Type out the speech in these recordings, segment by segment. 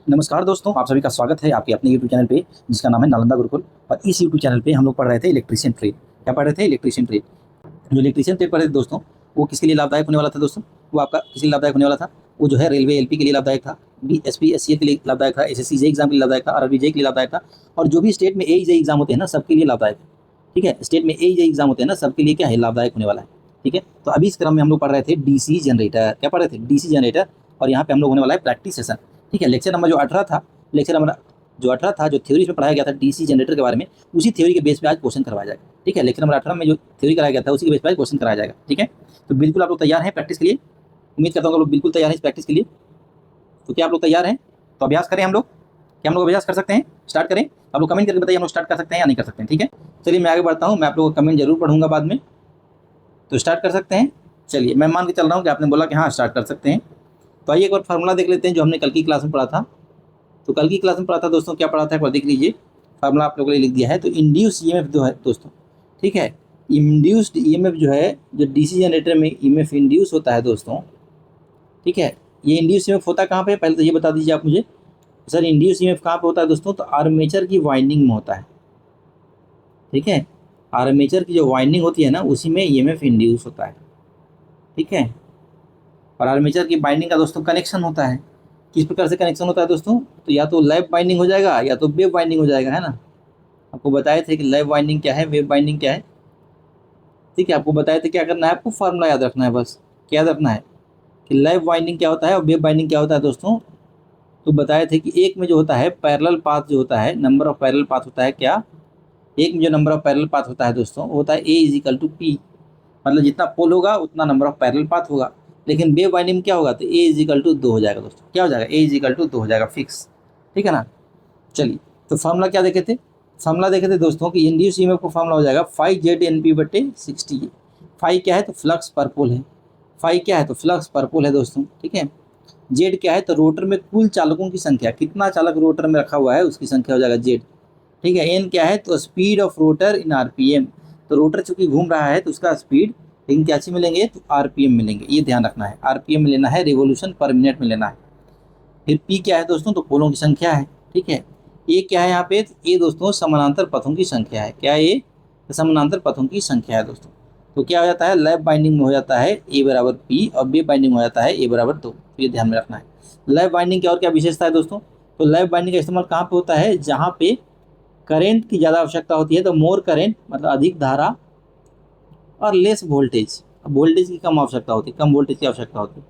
नमस्कार दोस्तों, आप सभी का स्वागत है आपके अपने यूट्यूब चैनल पे जिसका नाम है नालंदा गुरुकुल। और इस यूट्यूब चैनल पे हम लोग पढ़ रहे थे इलेक्ट्रीशियन ट्रेड। क्या पढ़ रहे थे? Electrician trade. जो इलेक्ट्रीशियन ट्रेड पढ़ रहे थे दोस्तों, वो किसके लिए लाभदायक होने वाला था दोस्तों? वो आपका किस लिए लाभदायक होने वाला था? वो जो है रेलवे एलपी के लिए लाभदायक था, बीएसपी एससीए के लिए लाभदायक था, एसएससी जे एग्जाम के लिए लाभदायक था, आरआरबी जे के लिए लाभदायक था। और जो भी स्टेट में ए जे एग्जाम होते हैं ना, सबके लिए लाभदायक है। ठीक है, स्टेट में ए जे एग्जाम होते हैं ना, सबके लिए क्या है, लाभदायक होने वाला है। ठीक है, तो अभी इस क्रम में हम लोग पढ़ रहे थे डीसी जनरेटर। क्या पढ़ रहे थे? DC generator. और यहाँ पे हम लोग होने वाला है प्रैक्टिस सेशन। ठीक है, लेक्चर नंबर जो 18 था, लेक्चर नंबर जो 18 था, जो थ्योरी में पढ़ाया गया था डीसी जनरेटर के बारे में, उसी थ्योरी के बेस पे आज क्वेश्चन करवाया जाएगा। ठीक है, लेक्चर नंबर 18 में जो थ्योरी कराया गया था उसी के बेस पे आज क्वेश्चन कराया जाएगा। ठीक है, तो बिल्कुल आप लोग तैयार हैं प्रैक्टिस के लिए? उम्मीद करता हूँ आप लोग बिल्कुल तैयार हैं इस प्रैक्टिस के लिए। तो क्या आप लोग तैयार हैं? तो अभ्यास करें हम लोग? क्या हम लोग अभ्यास कर सकते हैं? स्टार्ट करें? आप लोग कमेंट करके बताइए हम लोग स्टार्ट कर सकते हैं या नहीं कर सकते हैं। ठीक है, चलिए मैं आगे बढ़ता हूँ। मैं आप लोगों का कमेंट जरूर पढ़ूंगा बाद में। तो स्टार्ट कर सकते हैं। चलिए, मैं मान के चल रहा हूँ कि आपने बोला कि हाँ स्टार्ट कर सकते हैं। तो आइए एक बार फार्मूला देख लेते हैं जो हमने कल की क्लास में पढ़ा था। तो कल की क्लास में पढ़ा था दोस्तों, क्या पढ़ा था एक बार देख लीजिए। फार्मूला आप लोगों के लिए लिख दिया है। तो इंड्यूस ईएमएफ जो है दोस्तों, ठीक है, इंड्यूस्ड ईएमएफ जो है, जो डीसी जनरेटर में ईएमएफ इंड्यूस होता है दोस्तों, ठीक है, ये इंड्यूस ईएमएफ होता है कहाँ पे? पहले तो ये बता दीजिए आप मुझे। सर इंड्यूस ईएमएफ कहाँ पे होता है दोस्तों? तो आर्मेचर की वाइंडिंग में होता है। ठीक है, आर्मेचर की जो वाइंडिंग होती है ना, उसी में ईएमएफ इंड्यूस होता है। ठीक है, और आर्मेचर की बाइंडिंग का दोस्तों कनेक्शन होता है। किस प्रकार से कनेक्शन होता है दोस्तों? तो या तो लैप बाइंडिंग हो जाएगा या तो वेव बाइंडिंग हो जाएगा, है ना। आपको बताए थे कि लैप बाइंडिंग क्या है, वेव बाइंडिंग क्या है। ठीक है, आपको बताए थे क्या करना है, आपको फार्मूला याद रखना है, बस क्या याद रखना है कि लैप बाइंडिंग क्या होता है और वेव बाइंडिंग क्या होता है दोस्तों। तो बताए थे कि एक में जो होता है पैरेलल पाथ जो होता है, नंबर ऑफ पैरेलल पाथ होता है क्या, एक में जो नंबर ऑफ पैरेलल पाथ होता है दोस्तों, वो होता है ए इज इक्वल टू पी। मतलब जितना पोल होगा उतना नंबर ऑफ पैरेलल पाथ होगा। लेकिन वेव बाइंडिंग में क्या होगा? तो ए इज इक्वल टू 2 हो जाएगा दोस्तों। क्या हो जाएगा? ए इज इक्वल टू 2 हो जाएगा, फिक्स। ठीक है ना। चलिए, तो फार्मूला क्या देखे थे? फार्मूला देखे थे दोस्तों कि इंड्यूस ईएमएफ का फार्मूला हो जाएगा 5ZNP/60। फाई क्या है? तो फ्लक्स पर पोल है। फाई क्या है? तो फ्लक्स पर पोल है दोस्तों। ठीक है, जेड क्या है? तो रोटर में कुल चालकों की संख्या, कितना चालक रोटर में रखा हुआ है उसकी संख्या हो जाएगा जेड। ठीक है, एन क्या है? तो speed of rotor in RPM. तो रोटर चूंकि घूम रहा है तो उसका स्पीड, लेकिन क्या चीज मिलेंगे? तो आरपीएम मिलेंगे। ये ध्यान रखना है, आरपीएम में लेना है, रिवोल्यूशन पर मिनट में लेना है। फिर पी क्या है दोस्तों? तो पोलों की संख्या है। ठीक है, ए क्या है यहाँ पे? ए दोस्तों समानांतर पथों की संख्या है। क्या है ये? तो समानांतर पथों की संख्या है दोस्तों। तो क्या हो जाता है? लैप बाइंडिंग में हो जाता है ए बराबर पी और बे बाइंडिंग में हो जाता है ए बराबर 2। तो ये ध्यान में रखना है। लैप बाइंडिंग की और क्या विशेषता है दोस्तों? तो लैप बाइंडिंग का इस्तेमाल कहाँ पे होता है? जहाँ पे करंट की ज़्यादा आवश्यकता होती है। तो मोर करंट मतलब अधिक धारा और लेस वोल्टेज, वोल्टेज की कम आवश्यकता होती है, कम वोल्टेज की आवश्यकता होती है।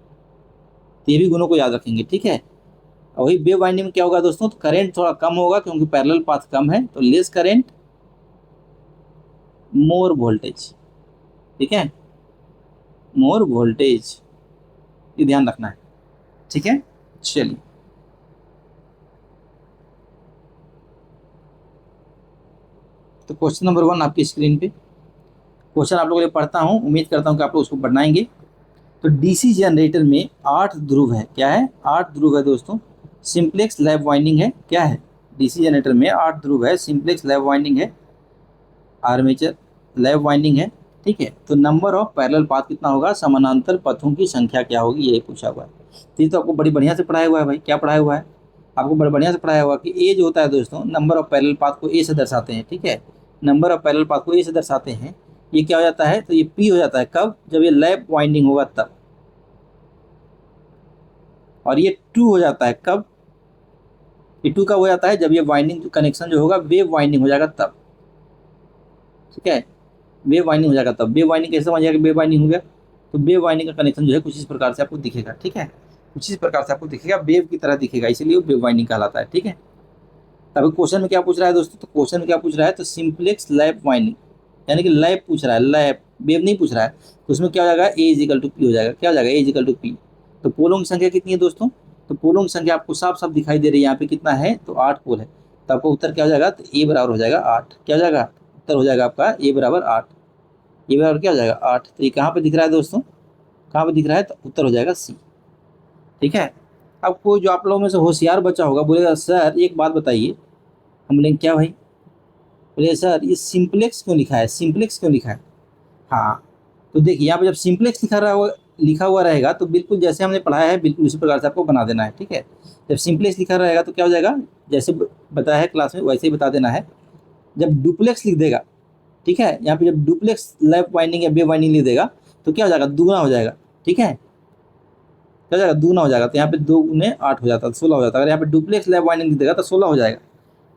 तो ये भी गुणों को याद रखेंगे। ठीक है, और वही वेव वाइंडिंग में क्या होगा दोस्तों? तो करंट थोड़ा कम होगा क्योंकि पैरेलल पाथ कम है, तो लेस करंट मोर वोल्टेज। ठीक है, मोर वोल्टेज, ये ध्यान रखना है। ठीक है, चलिए, तो क्वेश्चन नंबर 1 आपकी स्क्रीन पे। क्वेश्चन आप लोगों के लिए पढ़ता हूँ, उम्मीद करता हूँ कि आप लोग उसको बनाएंगे। तो डीसी जनरेटर में 8 ध्रुव है। क्या है? 8 ध्रुव है दोस्तों। सिंप्लेक्स लैप वाइंडिंग है। क्या है? डीसी जनरेटर में 8 ध्रुव है, सिंप्लेक्स लैप वाइंडिंग है, आर्मेचर लैप वाइंडिंग है। ठीक है, तो नंबर ऑफ पैरेलल पाथ कितना होगा? समानांतर पथों की संख्या क्या होगी, ये पूछा हुआ है। तो ये तो आपको बड़ी बढ़िया से पढ़ाया हुआ है भाई। क्या पढ़ाया हुआ है? आपको बड़ी बढ़िया से पढ़ाया हुआ कि ए जो होता है दोस्तों, नंबर ऑफ पैरेलल पाथ को ए से दर्शाते हैं। ठीक है, नंबर ऑफ पैरेलल पाथ को ए से दर्शाते हैं। ये क्या हो जाता है? तो ये पी हो जाता है कब? जब ये लैप वाइंडिंग होगा तब। और ये 2 हो जाता है कब? ये 2 कब हो जाता है? जब ये वाइंडिंग कनेक्शन जो होगा वेव वाइंडिंग हो जाएगा तब। ठीक है, वेव वाइंडिंग हो जाएगा तब। वेव वाइंडिंग कैसे समझ जाएगा? वेव वाइंडिंग हो गया तो वेव वाइंडिंग का कनेक्शन जो है कुछ इस प्रकार से आपको दिखेगा। ठीक है, कुछ इस प्रकार से आपको दिखेगा, वेव की तरह दिखेगा, इसलिए वो वेव वाइंडिंग कहलाता है। ठीक है, तब क्वेश्चन में क्या पूछ रहा है दोस्तों? तो क्वेश्चन में क्या पूछ रहा है? तो सिंप्लेक्स लैप वाइंडिंग, यानी कि लैप पूछ रहा है, लैप, वेव नहीं पूछ रहा है। तो उसमें क्या हो जाएगा? ए इज इक्वल टू पी हो जाएगा। क्या हो जाएगा? ए इज इक्वल टू पी। तो पोलों की संख्या कितनी है दोस्तों? तो पोलों की संख्या आपको साफ साफ दिखाई दे रही है यहाँ पे, कितना है? तो 8 पोल है। तो आपका उत्तर क्या हो जाएगा? तो ए बराबर हो जाएगा 8। क्या हो जाएगा? उत्तर हो जाएगा आपका ए बराबर 8। ए बराबर क्या हो जाएगा? 8। तो ये कहाँ पे दिख रहा है दोस्तों? कहाँ पे दिख रहा है? तो उत्तर हो जाएगा सी। ठीक है, अब कोई जो आप लोगों में से होशियार बच्चा होगा बोलेगा सर एक बात बताइए। हम बोलेंगे क्या भाई? बोले सर ये सिंप्लेक्स क्यों लिखा है, सिंप्लेक्स क्यों लिखा है? हाँ, तो देखिए यहाँ पे जब सिंप्लेक्स लिखा रहा होगा, लिखा हुआ रहेगा तो बिल्कुल जैसे हमने पढ़ाया है बिल्कुल उसी प्रकार से आपको बना देना है, ठीक है। जब सिंपलेक्स लिखा रहेगा तो क्या हो जाएगा, जैसे बताया है क्लास में वैसे ही बता देना है। जब डुप्लेक्स लिख देगा, ठीक है, यहाँ पे जब डुप्लेक्स लेफ्ट वाइंडिंग या वेव वाइंडिंग लिख देगा तो क्या हो जाएगा, दुगना हो जाएगा, ठीक है, क्या हो जाएगा, दुगना हो जाएगा। तो यहाँ पे 2 गुने 8 हो जाता है, 16 हो जाता है। अगर यहाँ पे डुप्लेक्स लेफ्ट वाइंडिंग लिख देगा तो 16 हो जाएगा,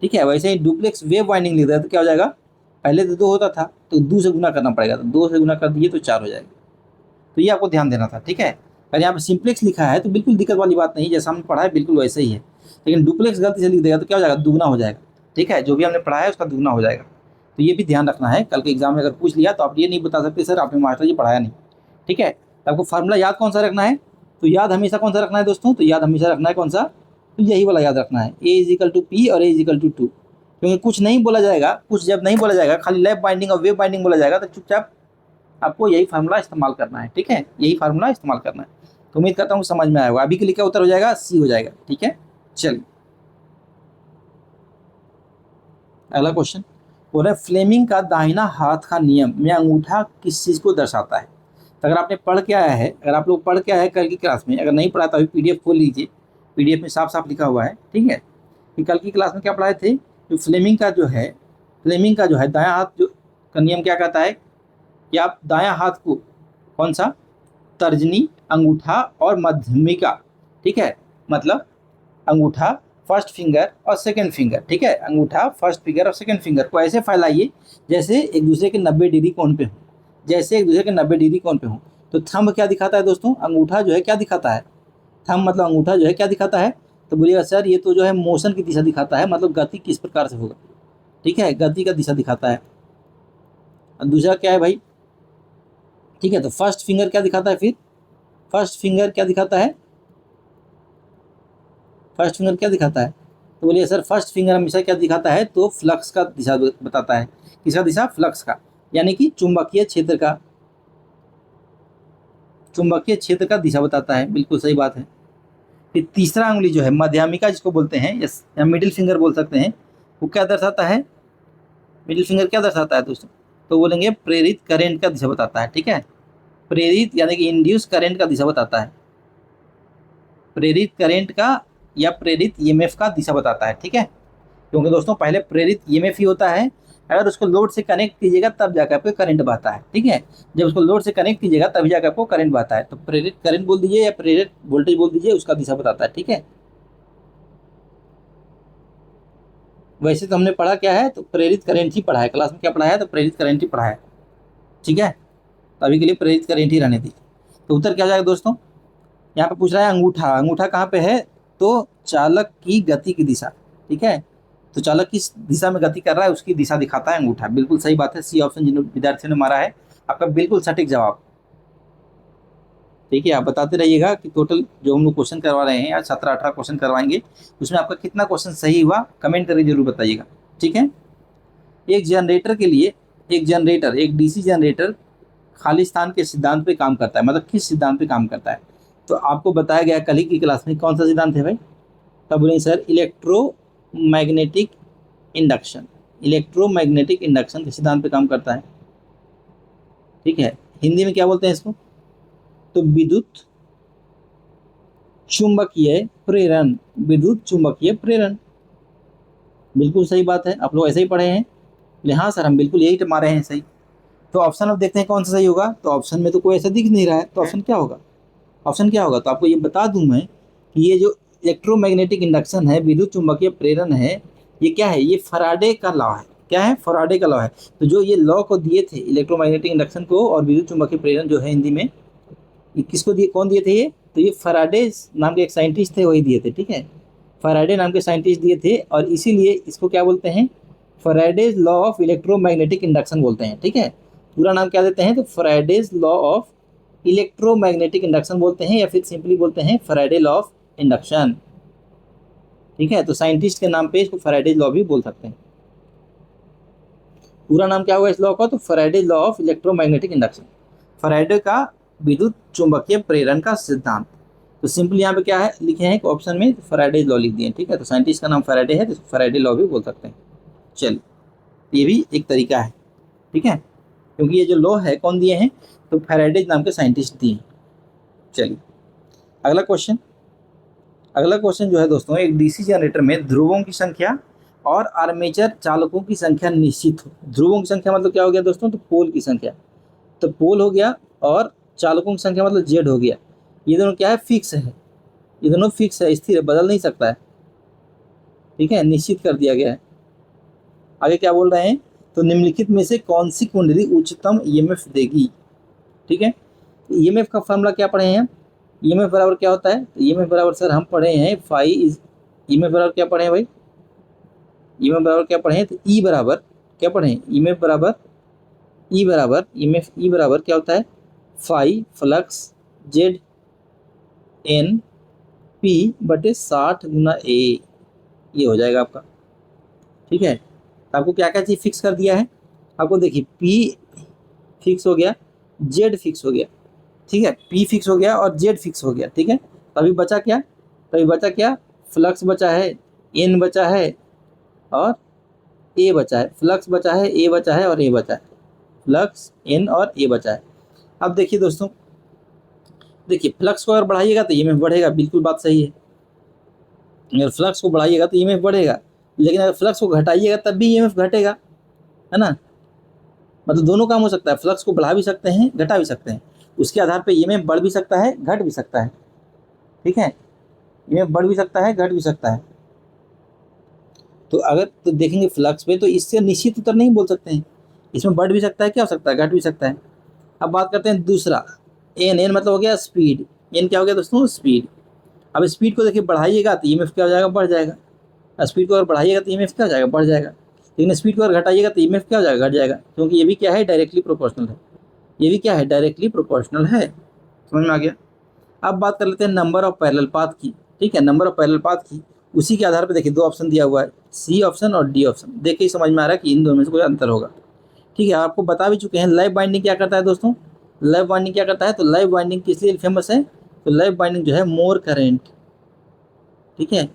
ठीक है। वैसे ही डुप्लेक्स वेव वाइंडिंग लिख देगा तो क्या हो जाएगा, पहले तो 2 होता था तो 2 से गुना करना पड़ेगा, तो 2 से गुना कर दिए तो 4 हो जाएगा। तो ये आपको ध्यान देना था, ठीक है। अगर यहाँ पे सिंप्लेक्स लिखा है तो बिल्कुल दिक्कत वाली बात नहीं, जैसा हमने पढ़ा है बिल्कुल वैसे ही है। लेकिन डुप्लेक्स गलती से लिख देगा तो क्या हो जाएगा, दुगना हो जाएगा, ठीक है। जो भी हमने पढ़ा है उसका दुगना हो जाएगा। तो ये भी ध्यान रखना है, कल के एग्जाम में अगर पूछ लिया तो आप ये नहीं बता सकते सर आपने मास्टर जी पढ़ाया नहीं, ठीक है। तो आपको फार्मूला याद कौन सा रखना है, तो याद हमेशा कौन सा रखना है दोस्तों, तो याद हमेशा रखना है कौन सा, तो यही वाला याद रखना है, A इजिकल टू P और A इजिकल टू 2। क्योंकि कुछ नहीं बोला जाएगा, कुछ जब नहीं बोला जाएगा, खाली लेफ्ट बाइंडिंग और वेव बाइंडिंग बोला जाएगा तो चुपचाप आपको यही फार्मूला इस्तेमाल करना है, ठीक है, यही फार्मूला इस्तेमाल करना है। तो उम्मीद करता हूँ समझ में आया होगा। अभी के लिए क्या उत्तर हो जाएगा, सी हो जाएगा, ठीक है। चलिए अगला क्वेश्चन बोल रहा है फ्लेमिंग का दाहिना हाथ का नियम में अंगूठा किस चीज़ को दर्शाता है। तो अगर आपने पढ़ के आया है, अगर आप लोग पढ़ के आए हैं कल की क्लास में, अगर नहीं पढ़ा तो अभी PDF खोल लीजिए, PDF में साफ साफ लिखा हुआ है, ठीक है, कि कल की क्लास में क्या पढ़ाए थे। जो फ्लेमिंग का जो है दायां हाथ जो का नियम क्या कहता है कि आप दायां हाथ को कौन सा, तर्जनी, अंगूठा और मध्यमिका, ठीक है, मतलब अंगूठा, फर्स्ट फिंगर और सेकंड फिंगर, ठीक है, अंगूठा, फर्स्ट फिंगर और सेकंड फिंगर को ऐसे फैलाइए जैसे एक दूसरे के 90 डिग्री कोण पे हो, जैसे एक दूसरे के 90 डिग्री कोण पे हो। तो थंब क्या दिखाता है दोस्तों, अंगूठा जो है क्या दिखाता है, थंब मतलब अंगूठा जो है क्या दिखाता है, तो बोलिएगा सर ये तो जो है मोशन की दिशा दिखाता है, मतलब गति किस प्रकार से होगा, ठीक है, गति का दिशा दिखाता है। और दूसरा क्या है भाई, ठीक है, तो फर्स्ट फिंगर क्या दिखाता है, फिर फर्स्ट फिंगर क्या दिखाता है, फर्स्ट फिंगर क्या दिखाता है, तो बोलिए सर फर्स्ट फिंगर हमेशा क्या दिखाता है, तो फ्लक्स का दिशा बताता है। किसका दिशा, फ्लक्स का, यानी कि चुंबकीय क्षेत्र का, चुंबकीय क्षेत्र का दिशा बताता है, बिल्कुल सही बात है। फिर तीसरा अंगुली जो है मध्यमिका जिसको बोलते हैं, या मिडिल फिंगर बोल सकते हैं, वो क्या दर्शाता है, मिडिल फिंगर क्या दर्शाता है दोस्तों, तो बोलेंगे प्रेरित करंट का दिशा बताता है, ठीक है, प्रेरित यानी कि इंड्यूस करंट का दिशा बताता है, प्रेरित करंट का या प्रेरित EMF का दिशा बताता है, ठीक है। क्योंकि दोस्तों पहले प्रेरित EMF ही होता है, अगर उसको लोड से कनेक्ट कीजिएगा तब जाकर आपको करंट बहता है, ठीक है, जब उसको लोड से कनेक्ट कीजिएगा तभी जाकर आपको करंट बहता है। तो प्रेरित करंट बोल दीजिए या प्रेरित वोल्टेज बोल दीजिए, उसका दिशा बताता है, ठीक है। वैसे तो हमने पढ़ा क्या है, तो प्रेरित करंट ही पढ़ा है, क्लास में क्या पढ़ा है, तो प्रेरित करंट ही पढ़ा है, ठीक है। तो अभी के लिए प्रेरित करंट ही रहने दीजिए। तो उत्तर क्या हो जाएगा दोस्तों, यहाँ पे पूछ रहा है अंगूठा, अंगूठा कहाँ पे है, तो चालक की गति की दिशा, ठीक है, तो चालक किस दिशा में गति कर रहा है उसकी दिशा दिखाता है अंगूठा, बिल्कुल सही बात है। सी ऑप्शन जिन विद्यार्थियों ने मारा है आपका बिल्कुल सटीक जवाब, ठीक है। आप बताते रहिएगा कि टोटल जो हम लोग क्वेश्चन करवा रहे हैं आज 17-18 क्वेश्चन करवाएंगे, उसमें आपका कितना क्वेश्चन सही हुआ कमेंट करके जरूर बताइएगा, ठीक है। एक जनरेटर के लिए, एक DC जनरेटर खाली स्थान के सिद्धांत पे काम करता है, मतलब किस सिद्धांत पे काम करता है, तो आपको बताया गया कल ही की क्लास में, कौन सा सिद्धांत है भाई, तब बोलेंगे sir electromagnetic induction, electromagnetic induction के सिद्धांत पे काम करता है, ठीक है। हिंदी में क्या बोलते हैं इसको, तो विद्युत चुंबकीय प्रेरण, विद्युत चुंबकीय प्रेरण, बिल्कुल सही बात है, आप लोग ऐसे ही पढ़े हैं, बोले हाँ सर हम बिल्कुल यही मारे हैं सही। तो ऑप्शन अब देखते हैं कौन सा सही होगा, तो ऑप्शन में तो कोई ऐसा दिख नहीं रहा है, तो ऑप्शन क्या होगा, ऑप्शन क्या होगा, तो आपको ये बता दूं मैं कि ये जो इलेक्ट्रोमैग्नेटिक इंडक्शन है, विद्युत चुंबकीय प्रेरण है, ये क्या है, ये फैराडे का लॉ है, क्या है, फैराडे का लॉ है। तो जो ये लॉ को दिए थे इलेक्ट्रोमैग्नेटिक इंडक्शन को और विद्युत चुंबकीय प्रेरण जो है हिंदी में, ये किसको दिए, कौन दिए थे ये, तो ये फैराडे नाम के एक साइंटिस्ट थे वही दिए थे, ठीक है, फैराडे नाम के साइंटिस्ट दिए थे, और इसीलिए इसको क्या बोलते हैं, Faraday's law of electromagnetic induction बोलते हैं, ठीक है। पूरा नाम क्या देते हैं, तो Faraday's law of electromagnetic induction बोलते हैं, या फिर सिंपली बोलते हैं फैराडे लॉ ऑफ इंडक्शन, ठीक है। तो साइंटिस्ट के नाम पे इसको फैराडे लॉ भी बोल सकते हैं। पूरा नाम क्या होगा इस लॉ का, तो Faraday law of electromagnetic induction, Faraday का विद्युत चुंबकीय प्रेरण का सिद्धांत। तो सिंपली यहाँ पे क्या है लिखे हैं ऑप्शन में, फैराडे लॉ लिख दिए, ठीक है। तो साइंटिस्ट का नाम फैराडे है तो फैराडे लॉ भी बोल सकते हैं। चलिए ये भी एक तरीका है, ठीक है, क्योंकि ये जो लॉ है कौन दिए हैं, तो फैराडे नाम के साइंटिस्ट दिए हैं। चलिए अगला क्वेश्चन जो है दोस्तों, एक डीसी जनरेटर में ध्रुवों की संख्या और आर्मेचर चालकों की संख्या निश्चित हो। ध्रुवों की संख्या मतलब क्या हो गया दोस्तों, तो पोल की संख्या, तो पोल हो गया, और चालकों की संख्या मतलब जेड हो गया। ये दोनों क्या है, फिक्स है, ये दोनों फिक्स है, स्थिर है, बदल नहीं सकता है, ठीक है, निश्चित कर दिया गया है। आगे क्या बोल रहे हैं, तो निम्नलिखित में से कौन सी कुंडली उच्चतम ईएमएफ देगी। ठीक है, ईएमएफ का फॉर्मूला क्या पढ़े हैं, ईएमएफ बराबर क्या होता है, तो ईएमएफ बराबर सर हम पढ़े हैं फाई इज, ईएमएफ बराबर क्या पढ़े हैं भाई, ईएमएफ बराबर क्या पढ़े हैं, तो ई बराबर क्या पढ़े हैं, ईएमएफ बराबर ई बराबर ईएमएफ ई बराबर क्या होता है, phi flux Z N P बटे 60 गुना ए, ये हो जाएगा आपका। ठीक है, आपको क्या क्या चीज़ फिक्स कर दिया है, आपको देखिए पी फिक्स हो गया, जेड फिक्स हो गया, ठीक है, पी फिक्स हो गया और जेड फिक्स हो गया। ठीक है, तभी बचा क्या, फ्लक्स बचा है, एन बचा है और ए बचा है, फ्लक्स बचा है, ए बचा है और ए बचा है, फ्लक्स एन और ए बचा है। अब देखिए दोस्तों, देखिए फ्लक्स को अगर बढ़ाइएगा तो ईएमएफ बढ़ेगा, बिल्कुल बात सही है, अगर फ्लक्स को बढ़ाइएगा तो ईएमएफ बढ़ेगा, लेकिन अगर फ्लक्स को घटाइएगा तब भी ईएमएफ घटेगा, है ना, मतलब दोनों काम हो सकता है, फ्लक्स को बढ़ा भी सकते हैं घटा भी सकते हैं, उसके आधार पे ईएमएफ बढ़ भी सकता है घट भी सकता है। ठीक है, ईएमएफ बढ़ भी सकता है घट भी सकता है। तो अगर तो देखेंगे फ्लक्स पे, तो इससे निश्चित उत्तर नहीं बोल सकते हैं, इसमें बढ़ भी सकता है, क्या हो सकता है, घट भी सकता है। अब बात करते हैं दूसरा, एन, एन मतलब हो गया स्पीड, एन क्या हो गया दोस्तों, स्पीड। अब स्पीड को देखिए बढ़ाइएगा तो ईएमएफ क्या हो जाएगा, बढ़ जाएगा, स्पीड को अगर बढ़ाइएगा तो ईएमएफ क्या हो जाएगा, बढ़ जाएगा, लेकिन स्पीड को अगर घटाइएगा तो ईएमएफ क्या हो जाएगा, घट जाएगा, क्योंकि ये भी क्या है, डायरेक्टली प्रोपोर्शनल है, ये भी क्या है, डायरेक्टली प्रोपोर्शनल है। समझ में आ गया। अब बात कर लेते हैं नंबर ऑफ पैरेलल पाथ की। ठीक है, नंबर ऑफ पैरेलल पाथ की, उसी के आधार पर देखिए दो ऑप्शन दिया हुआ है, सी ऑप्शन और डी ऑप्शन, देख के ही समझ में आ रहा है कि इन दोनों में से कोई अंतर होगा। ठीक है, आपको बता भी चुके हैं लाइव बाइंडिंग क्या करता है दोस्तों, लाइव बाइंडिंग क्या करता है, तो लाइव बाइंडिंग किस लिए फेमस है, तो लाइव बाइंडिंग जो है मोर करेंट, ठीक है,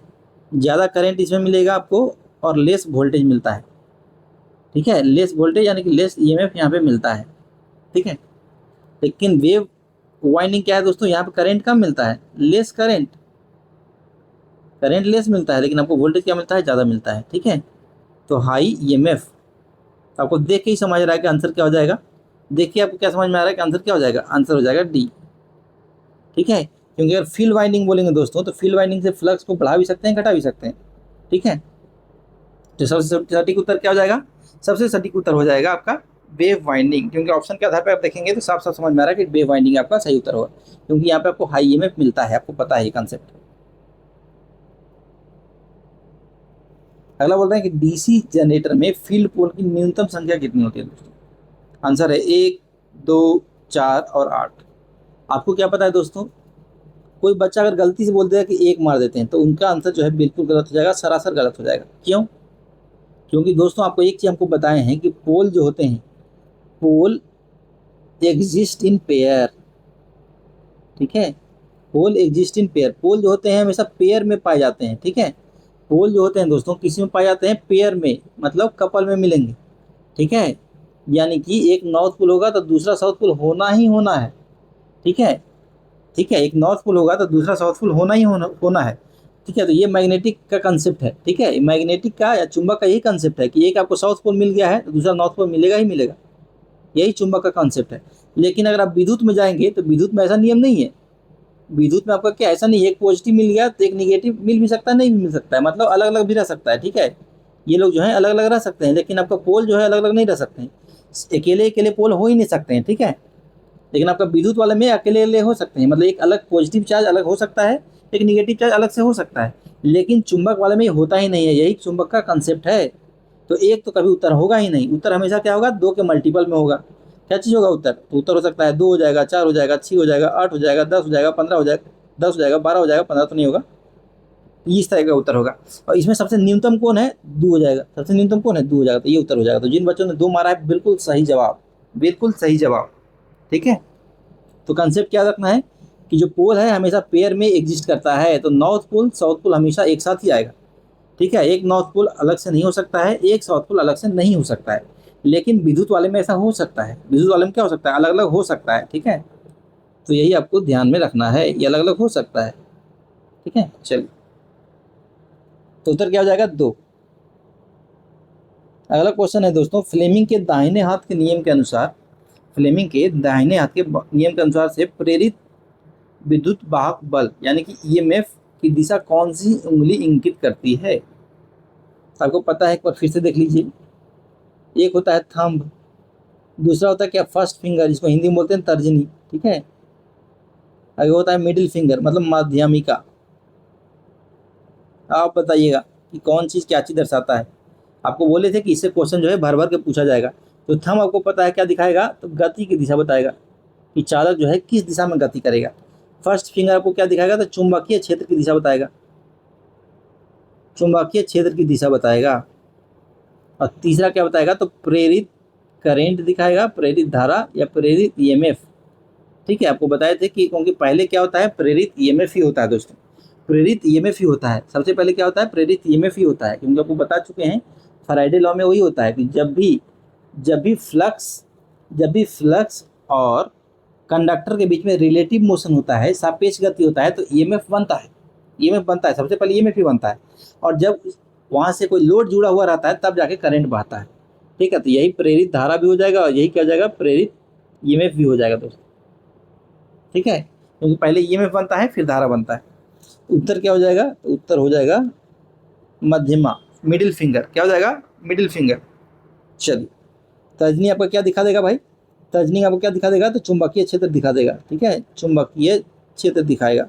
ज़्यादा करेंट इसमें मिलेगा आपको और लेस वोल्टेज मिलता है। ठीक है, लेस वोल्टेज यानी कि लेस ईएमएफ यहाँ पे मिलता है। ठीक है, लेकिन वेव वाइंडिंग क्या है दोस्तों, यहाँ पे करंट कम मिलता है, लेस करंट लेस मिलता है, लेकिन आपको वोल्टेज क्या मिलता है, ज़्यादा मिलता है। ठीक है, तो हाई ईएमएफ, आपको देख के ही समझ रहा है कि आंसर क्या हो जाएगा, देखिए आपको क्या समझ में आ रहा है कि आंसर क्या हो जाएगा, आंसर हो जाएगा डी। ठीक है, क्योंकि अगर फील्ड वाइंडिंग बोलेंगे दोस्तों, तो फील्ड वाइंडिंग से फ्लक्स को बढ़ा भी सकते हैं घटा भी सकते हैं। ठीक है, तो सबसे सटीक उत्तर क्या हो जाएगा, सबसे सटीक उत्तर हो जाएगा आपका वेव वाइंडिंग, क्योंकि ऑप्शन के आधार पर आप देखेंगे तो साफ साफ समझ में आ रहा है कि वेव वाइंडिंग आपका सही उत्तर होगा, क्योंकि यहाँ पे आपको हाई ईएमएफ मिलता है, आपको पता है ये कॉन्सेप्ट। अगला बोल रहे हैं कि डीसी जनरेटर में फील्ड पोल की न्यूनतम संख्या कितनी होती है दोस्तों, आंसर है 1, 2, 4 और 8। आपको क्या पता है दोस्तों, कोई बच्चा अगर गलती से बोल देगा कि 1 मार देते हैं, तो उनका आंसर जो है बिल्कुल गलत हो जाएगा, सरासर गलत हो जाएगा। क्यों, क्योंकि दोस्तों आपको एक चीज़ हमको बताए हैं कि पोल जो होते हैं, पोल एग्जिस्ट इन पेयर। ठीक है, पोल एग्जिस्ट इन पेयर, पोल जो होते हैं हमेशा पेयर में पाए जाते हैं। ठीक है, पोल जो होते हैं दोस्तों किसी में पाए जाते हैं, पेयर में, मतलब कपल में मिलेंगे। ठीक है, यानी कि एक नॉर्थ पोल होगा तो दूसरा साउथ पोल होना ही होना है। ठीक है, ठीक है, एक नॉर्थ पोल होगा तो दूसरा साउथ पोल होना ही होना है। ठीक है, तो ये मैग्नेटिक का कंसेप्ट है। ठीक है, मैग्नेटिक का या चुंबक का यही कंसेप्ट है कि एक आपको साउथ पोल मिल गया है तो दूसरा नॉर्थ पोल मिलेगा ही मिलेगा, यही चुंबक का कॉन्सेप्ट है। लेकिन अगर आप विद्युत में जाएंगे तो विद्युत में ऐसा नियम नहीं है, विद्युत में आपका क्या ऐसा नहीं है, एक पॉजिटिव मिल गया तो एक निगेटिव मिल भी सकता है, नहीं भी मिल सकता है, मतलब अलग अलग भी रह सकता है। ठीक है, ये लोग जो है अलग अलग रह सकते हैं, लेकिन आपका पोल जो है अलग अलग नहीं रह सकते हैं, अकेले अकेले पोल हो ही नहीं सकते हैं। ठीक है, लेकिन आपका विद्युत वाले में अकेले अकेले हो सकते हैं, मतलब एक अलग पॉजिटिव चार्ज अलग हो सकता है, एक निगेटिव चार्ज अलग से हो सकता है, लेकिन चुंबक वाले में होता ही नहीं है, यही चुंबक का कंसेप्ट है। तो एक तो कभी उत्तर होगा ही नहीं, उत्तर हमेशा क्या होगा, 2 के मल्टीपल में होगा। क्या चीज़ होगा उत्तर, तो उत्तर हो सकता है 2 हो जाएगा, 4 हो जाएगा, 6 हो जाएगा, 8 हो जाएगा, 10 हो जाएगा, 15 हो जाएगा, 10 हो जाएगा, 12 हो जाएगा, 15 तो नहीं होगा, इस तरह का उत्तर होगा। और इसमें सबसे न्यूनतम कौन है, 2 हो जाएगा, सबसे न्यूनतम कौन है, 2 हो जाएगा, तो ये उत्तर हो जाएगा। तो जिन बच्चों ने 2 मारा है बिल्कुल सही जवाब, बिल्कुल सही जवाब। ठीक है, तो कंसेप्ट क्या रखना है कि जो पोल है हमेशा पेयर में एग्जिस्ट करता है, तो नॉर्थ पोल साउथ पोल हमेशा एक साथ ही आएगा। ठीक है, एक नॉर्थ पोल अलग से नहीं हो सकता है, एक साउथ पोल अलग से नहीं हो सकता है, लेकिन विद्युत वाले में ऐसा हो सकता है, विद्युत वाले में क्या हो सकता है, अलग अलग हो सकता है। ठीक है, तो यही आपको ध्यान में रखना है, ये अलग अलग हो सकता है। ठीक है, चलिए, तो उत्तर क्या हो जाएगा? 2। अगला क्वेश्चन है दोस्तों, फ्लेमिंग के दाहिने हाथ के नियम के अनुसार, फ्लेमिंग के दाहिने हाथ के नियम के अनुसार से प्रेरित विद्युत वाहक बल यानी कि ईएमएफ की दिशा कौन सी उंगली इंगित करती है? आपको पता है, एक बार फिर से देख लीजिए। एक होता है थंब, दूसरा होता है क्या? फर्स्ट फिंगर, जिसको हिंदी में बोलते हैं तर्जनी। ठीक है, आगे होता है मिडिल फिंगर मतलब माध्यमिका। आप बताइएगा कि कौन चीज़ क्या चीज़ दर्शाता है। आपको बोले थे कि इससे क्वेश्चन जो है भर भर के पूछा जाएगा। तो थंब आपको पता है क्या दिखाएगा? तो गति की दिशा बताएगा कि चालक जो है किस दिशा में गति करेगा। फर्स्ट फिंगर आपको क्या दिखाएगा? तो चुंबकीय क्षेत्र की दिशा बताएगा, चुंबकीय क्षेत्र की दिशा बताएगा। और तीसरा क्या बताएगा? तो प्रेरित करेंट दिखाएगा, प्रेरित धारा या प्रेरित ईएमएफ। ठीक है, आपको बताए थे कि क्योंकि पहले क्या होता है? प्रेरित ईएमएफ ही होता है दोस्तों, प्रेरित ईएमएफ ही होता है। सबसे पहले क्या होता है? प्रेरित ईएमएफ ही होता है, क्योंकि आपको बता चुके हैं फैराडे लॉ में वही होता है कि जब भी फ्लक्स और कंडक्टर के बीच में रिलेटिव मोशन होता है, सापेक्ष गति होता है, तो ईएमएफ बनता है। ईएमएफ बनता है, सबसे पहले ईएमएफ ही बनता है। और जब वहाँ से कोई लोड जुड़ा हुआ रहता है तब जाके करंट बहता है। ठीक है, तो यही प्रेरित धारा भी हो जाएगा और यही क्या हो जाएगा? प्रेरित ईएमएफ भी हो जाएगा दोस्तों। ठीक है, क्योंकि पहले ईएमएफ बनता है फिर धारा बनता है। उत्तर क्या हो जाएगा? तो उत्तर हो जाएगा मध्यमा, मिडिल फिंगर। क्या हो जाएगा? Middle finger. चलिए, तर्जनी आपका क्या दिखा देगा भाई? तर्जनी आपको क्या दिखा देगा? तो चुंबकीय क्षेत्र दिखा देगा। ठीक है, चुंबकीय क्षेत्र दिखाएगा।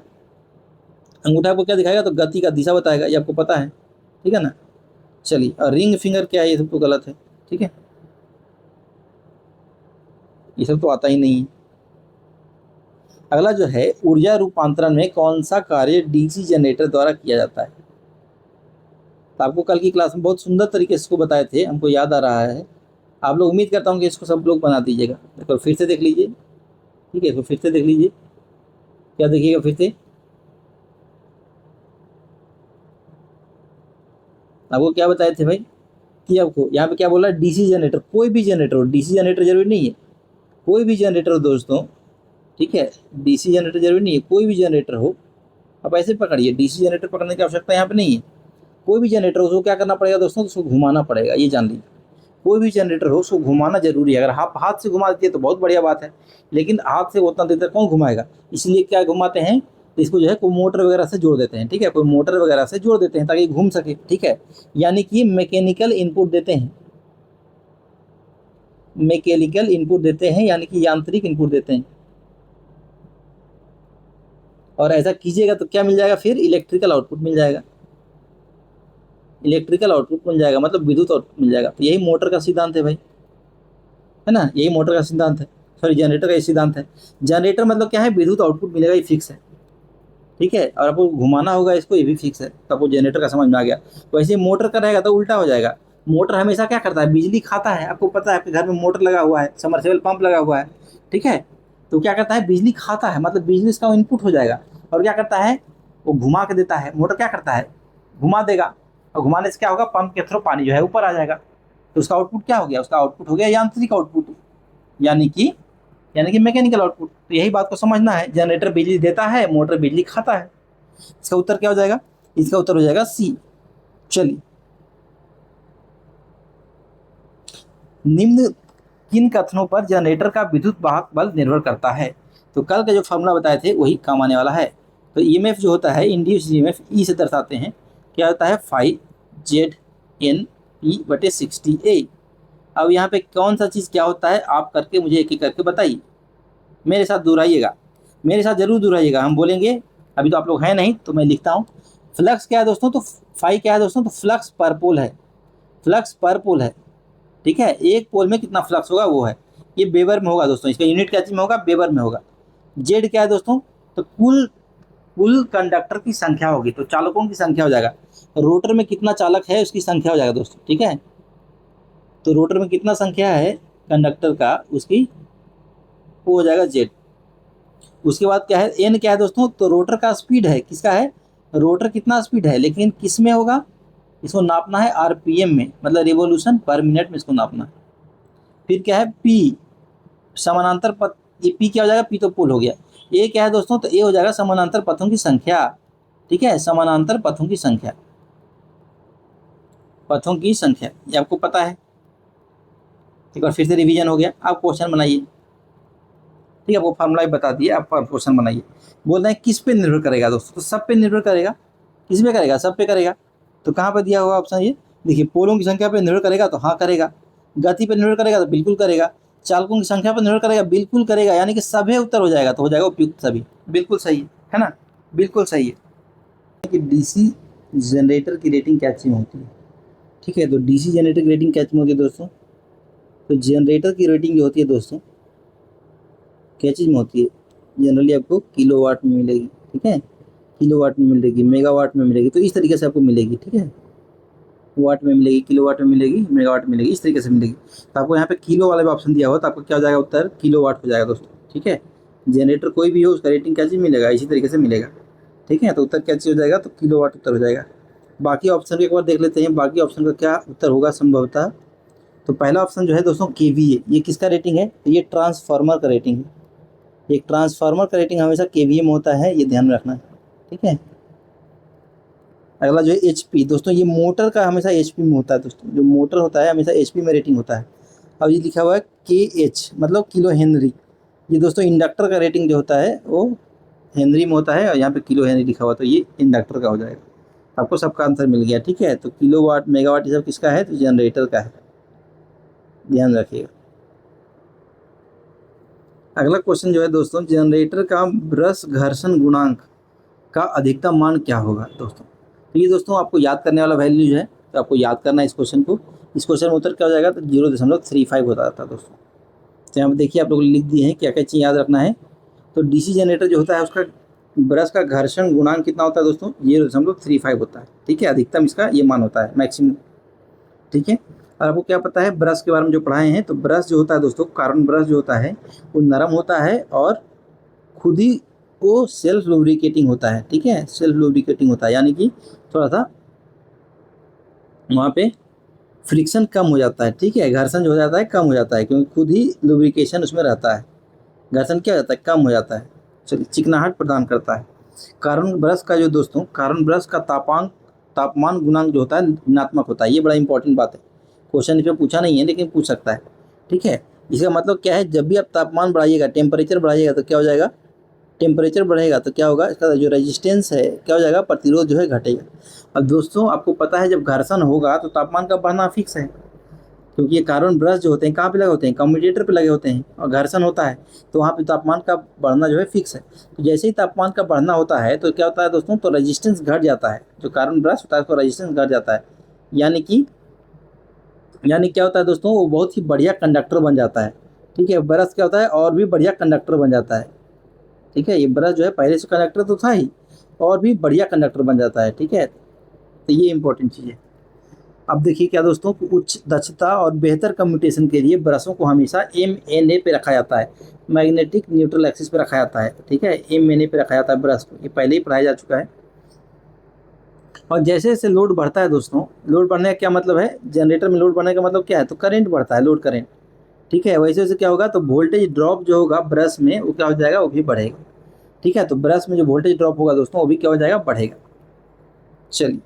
अंगूठा आपको क्या दिखाएगा? तो गति का दिशा बताएगा, ये आपको पता है। ठीक है ना। चलिए, और रिंग फिंगर क्या है? ये सब तो गलत है। ठीक है, ये सब तो आता ही नहीं है। अगला जो है, ऊर्जा रूपांतरण में कौन सा कार्य डीसी जनरेटर द्वारा किया जाता है? तो आपको कल की क्लास में बहुत सुंदर तरीके से इसको बताए थे, हमको याद आ रहा है। आप लोग, उम्मीद करता हूँ कि इसको सब लोग बना दीजिएगा। देखो फिर से देख लीजिए। ठीक है, इसको फिर से देख लीजिए। क्या देखिएगा फिर से? आपको क्या बताए थे भाई कि आपको यहाँ पे क्या बोला? डीसी जनरेटर, कोई भी जनरेटर हो, डीसी जनरेटर जरूरी नहीं है, कोई भी जनरेटर हो दोस्तों। ठीक है, डीसी जनरेटर जरूरी नहीं है, कोई भी जनरेटर हो। आप ऐसे पकड़िए, डीसी जनरेटर पकड़ने की आवश्यकता यहाँ पे नहीं है। कोई भी जनरेटर हो उसको क्या करना पड़ेगा दोस्तों? उसको घुमाना पड़ेगा, ये जान लीजिए। कोई भी जनरेटर हो उसको घुमाना जरूरी है। अगर आप हाथ से घुमा देती है तो बहुत बढ़िया बात है, लेकिन हाथ से उतना देर तक कौन घुमाएगा? इसलिए क्या घुमाते हैं? इसको जो है कोई मोटर वगैरह से जोड़ देते हैं। ठीक है, कोई मोटर वगैरह से जोड़ देते हैं ताकि घूम सके। ठीक है, यानी कि मैकेनिकल इनपुट देते हैं, मैकेनिकल इनपुट देते हैं यानी कि यांत्रिक इनपुट देते हैं। और ऐसा कीजिएगा तो क्या मिल जाएगा? फिर इलेक्ट्रिकल आउटपुट मिल जाएगा, इलेक्ट्रिकल आउटपुट मिल जाएगा, मतलब विद्युत आउटपुट मिल जाएगा। तो यही मोटर का सिद्धांत है भाई, है ना, यही मोटर का सिद्धांत है। सॉरी, जनरेटर का ये सिद्धांत है। जनरेटर मतलब क्या है? विद्युत आउटपुट मिलेगा, ये फिक्स है। ठीक है, और आपको घुमाना होगा इसको, ये भी फिक्स है। तो आपको जनरेटर का समझ में आ गया। वैसे मोटर का रहेगा तो उल्टा हो जाएगा। मोटर हमेशा क्या करता है? बिजली खाता है। आपको पता है आपके घर में मोटर लगा हुआ है, समरसेबल पंप लगा हुआ है। ठीक है, तो क्या करता है? बिजली खाता है, मतलब बिजली इसका इनपुट हो जाएगा। और क्या करता है? वो घुमा के देता है। मोटर क्या करता है? घुमा देगा, और घुमाने से क्या होगा? पंप के थ्रू पानी जो है ऊपर आ जाएगा। तो उसका आउटपुट क्या हो गया? उसका आउटपुट हो गया यांत्रिक आउटपुट, यानी कि मैकेनिकल आउटपुट। तो यही बात को समझना है, जनरेटर बिजली देता है, मोटर बिजली खाता है। इसका उत्तर क्या हो जाएगा? इसका उत्तर हो जाएगा सी। चलिए, निम्न किन कथनों पर जनरेटर का विद्युत वाहक बल निर्भर करता है? तो कल का जो फॉर्मूला बताए थे वही काम आने वाला है। तो ईएमएफ जो होता है, इंड्यूस ईएमएफ, ई से दर्शाते हैं। क्या होता है? 5ZNP/60A। अब यहाँ पे कौन सा चीज़ क्या होता है, आप करके मुझे एक एक करके बताइए। मेरे साथ दोहराइएगा, मेरे साथ जरूर दोहराइएगा। हम बोलेंगे, अभी तो आप लोग हैं नहीं तो मैं लिखता हूँ। फ्लक्स क्या है दोस्तों? तो फाई क्या है दोस्तों? तो फ्लक्स पर पोल है, फ्लक्स पर पोल है। ठीक है, एक पोल में कितना फ्लक्स होगा वो है, ये वेबर में होगा दोस्तों। इसका यूनिट क्या चीज में होगा? वेबर में होगा। जेड क्या है दोस्तों? तो कुल कुल कंडक्टर की संख्या होगी, तो चालकों की संख्या हो जाएगा। रोटर में कितना चालक है उसकी संख्या हो जाएगा दोस्तों। ठीक है, तो रोटर में कितना संख्या है कंडक्टर का, उसकी वो हो जाएगा जेड। उसके बाद क्या है? एन क्या है दोस्तों? तो रोटर का स्पीड है, किसका है? रोटर कितना स्पीड है, लेकिन किस में होगा? इसको नापना है आरपीएम में, मतलब रिवोल्यूशन पर मिनट में इसको नापना है। फिर क्या है? पी, समानांतर पथ। ये पी क्या हो जाएगा? पी तो पोल हो गया। ए क्या है दोस्तों, तो ए हो जाएगा समानांतर पथों की संख्या। ठीक है, समानांतर पथों की संख्या, पथों की संख्या ये आपको पता है। एक बार फिर से रिवीजन हो गया। आप क्वेश्चन बनाइए। ठीक है, वो फार्मूला बता दिए, आप क्वेश्चन बनाइए। बोल रहे हैं किस पे निर्भर करेगा दोस्तों, तो सब पे निर्भर करेगा। किस पे करेगा, सब पे करेगा। तो कहाँ पे दिया हुआ ऑप्शन, ये देखिए, पोलों की संख्या पे निर्भर करेगा तो हाँ करेगा। गति पे निर्भर करेगा तो बिल्कुल करेगा। चालकों की संख्या पर निर्भर करेगा, बिल्कुल करेगा। यानी कि सभी उत्तर हो जाएगा, तो हो जाएगा उपयुक्त सभी। बिल्कुल सही है ना, बिल्कुल सही है कि डीसी जनरेटर की रेटिंग क्या चीज होती है। ठीक है, तो डीसी जनरेटर की रेटिंग क्या चीज होती है दोस्तों, तो जनरेटर की रेटिंग जो होती है दोस्तों क्या चीज़ में होती है, जनरली आपको किलोवाट में मिलेगी। ठीक है, किलोवाट में मिलेगी, मेगावाट में मिलेगी, तो इस तरीके से आपको मिलेगी। ठीक है, वाट में मिलेगी, किलोवाट में मिलेगी, मेगावाट में मिलेगी, इस तरीके से मिलेगी। तो आपको यहाँ पे किलो वाला भी ऑप्शन दिया हुआ, तो आपको क्या हो जाएगा उत्तर, किलोवाट हो जाएगा दोस्तों। ठीक है, जनरेटर कोई भी हो उसका रेटिंग क्या चीज़ मिलेगा, इसी तरीके से मिलेगा। ठीक है, तो उत्तर क्या चीज़ हो जाएगा, तो किलोवाट उत्तर हो जाएगा। बाकी ऑप्शन एक बार देख लेते हैं, बाकी ऑप्शन का क्या उत्तर होगा संभवतः। तो पहला ऑप्शन जो है दोस्तों केवीए, ये किसका रेटिंग है, तो ये ट्रांसफार्मर का रेटिंग है। एक ट्रांसफार्मर का रेटिंग हमेशा केवीए में होता है, ये ध्यान रखना है। ठीक है, अगला जो है एचपी, दोस्तों ये मोटर का हमेशा एचपी में होता है दोस्तों, जो मोटर होता है हमेशा एचपी में रेटिंग होता है। अब ये लिखा हुआ है के एच, मतलब किलो हेनरी। ये दोस्तों इंडक्टर का रेटिंग जो होता है वो हेनरी में होता है, और यहाँ पे किलो हेनरी लिखा हुआ, तो ये इंडक्टर का हो जाएगा। आपको सबका आंसर मिल गया। ठीक है, तो किलो वाट मेगावाट ये सब किसका है, तो जनरेटर का है, ध्यान रखिएगा। अगला क्वेश्चन जो है दोस्तों, जनरेटर का ब्रश घर्षण गुणांक का अधिकतम मान क्या होगा दोस्तों। तो ये दोस्तों आपको याद करने वाला वैल्यू जो है, तो आपको याद करना है इस क्वेश्चन को। इस क्वेश्चन में उत्तर क्या हो जाएगा, तो 0.35 होता था दोस्तों। तो यहाँ पे देखिए आप लोग लिख दिए हैं क्या क्या चीज़ याद रखना है। तो डीसी जनरेटर जो होता है उसका ब्रश का घर्षण गुणांक कितना होता है दोस्तों, 0.35 होता है। ठीक है, अधिकतम इसका ये मान होता है, मैक्सिमम। ठीक है, और आपको क्या पता है ब्रश के बारे में जो पढ़ाए हैं, तो ब्रश जो होता है दोस्तों, कार्बन ब्रश जो होता है वो नरम होता है और खुद ही वो सेल्फ लुब्रिकेटिंग होता है। ठीक है, सेल्फ लुब्रिकेटिंग होता है, यानी कि थोड़ा सा वहाँ पे फ्रिक्शन कम हो जाता है। ठीक है, घर्षण जो हो जाता है कम हो जाता है, क्योंकि खुद ही लुब्रिकेशन उसमें रहता है। घर्षण क्या हो जाता है, कम हो जाता है, चलिए चिकनाहट प्रदान करता है। कार्बन ब्रश का जो दोस्तों, कार्बन ब्रश का तापमान गुणांक जो होता है ऋणात्मक होता है। ये बड़ा इंपॉर्टेंट बात है, क्वेश्चन इसमें पूछा नहीं है लेकिन पूछ सकता है। ठीक है, इसका मतलब क्या है, जब भी आप तापमान बढ़ाइएगा, टेम्परेचर बढ़ाइएगा, तो क्या हो जाएगा, टेम्परेचर बढ़ेगा तो क्या होगा, इसका जो रेजिस्टेंस है क्या हो जाएगा, प्रतिरोध जो है घटेगा। अब दोस्तों आपको पता है जब घर्षण होगा तो तापमान का बढ़ना फिक्स है, क्योंकि ये कार्बन ब्रश जो होते हैं कहाँ पे लगे होते हैं, कम्यूटेटर पे लगे होते हैं, और घर्षण होता है तो वहाँ पे तापमान का बढ़ना जो है फिक्स है। तो जैसे ही तापमान का बढ़ना होता है तो क्या होता है दोस्तों, तो रेजिस्टेंस घट जाता है। जो कार्बन ब्रश होता है उसका रेजिस्टेंस घट जाता है, यानी क्या होता है दोस्तों, वो बहुत ही बढ़िया कंडक्टर बन जाता है। ठीक है, ब्रश क्या होता है, और भी बढ़िया कंडक्टर बन जाता है। ठीक है, ये ब्रश जो है पहले से कंडक्टर तो था ही, और भी बढ़िया कंडक्टर बन जाता है। ठीक है, तो ये इंपॉर्टेंट चीज़ है। अब देखिए क्या दोस्तों, उच्च दक्षता और बेहतर कम्यूटेशन के लिए ब्रशों को हमेशा MNA पे रखा जाता है, मैग्नेटिक न्यूट्रल एक्सिस पे रखा जाता है। ठीक है, MNA पे रखा जाता है ब्रश को, ये पहले ही पढ़ाया जा चुका है। और जैसे जैसे लोड बढ़ता है दोस्तों, लोड बढ़ने का क्या मतलब है, जनरेटर में लोड बढ़ने का मतलब क्या है, तो करंट बढ़ता है, लोड करंट। ठीक है, वैसे वैसे क्या होगा, तो वोल्टेज ड्रॉप जो होगा ब्रश में वो क्या हो जाएगा, वो भी बढ़ेगा। ठीक है, तो ब्रश में जो वोल्टेज ड्रॉप होगा दोस्तों वो भी क्या हो जाएगा, बढ़ेगा। चलिए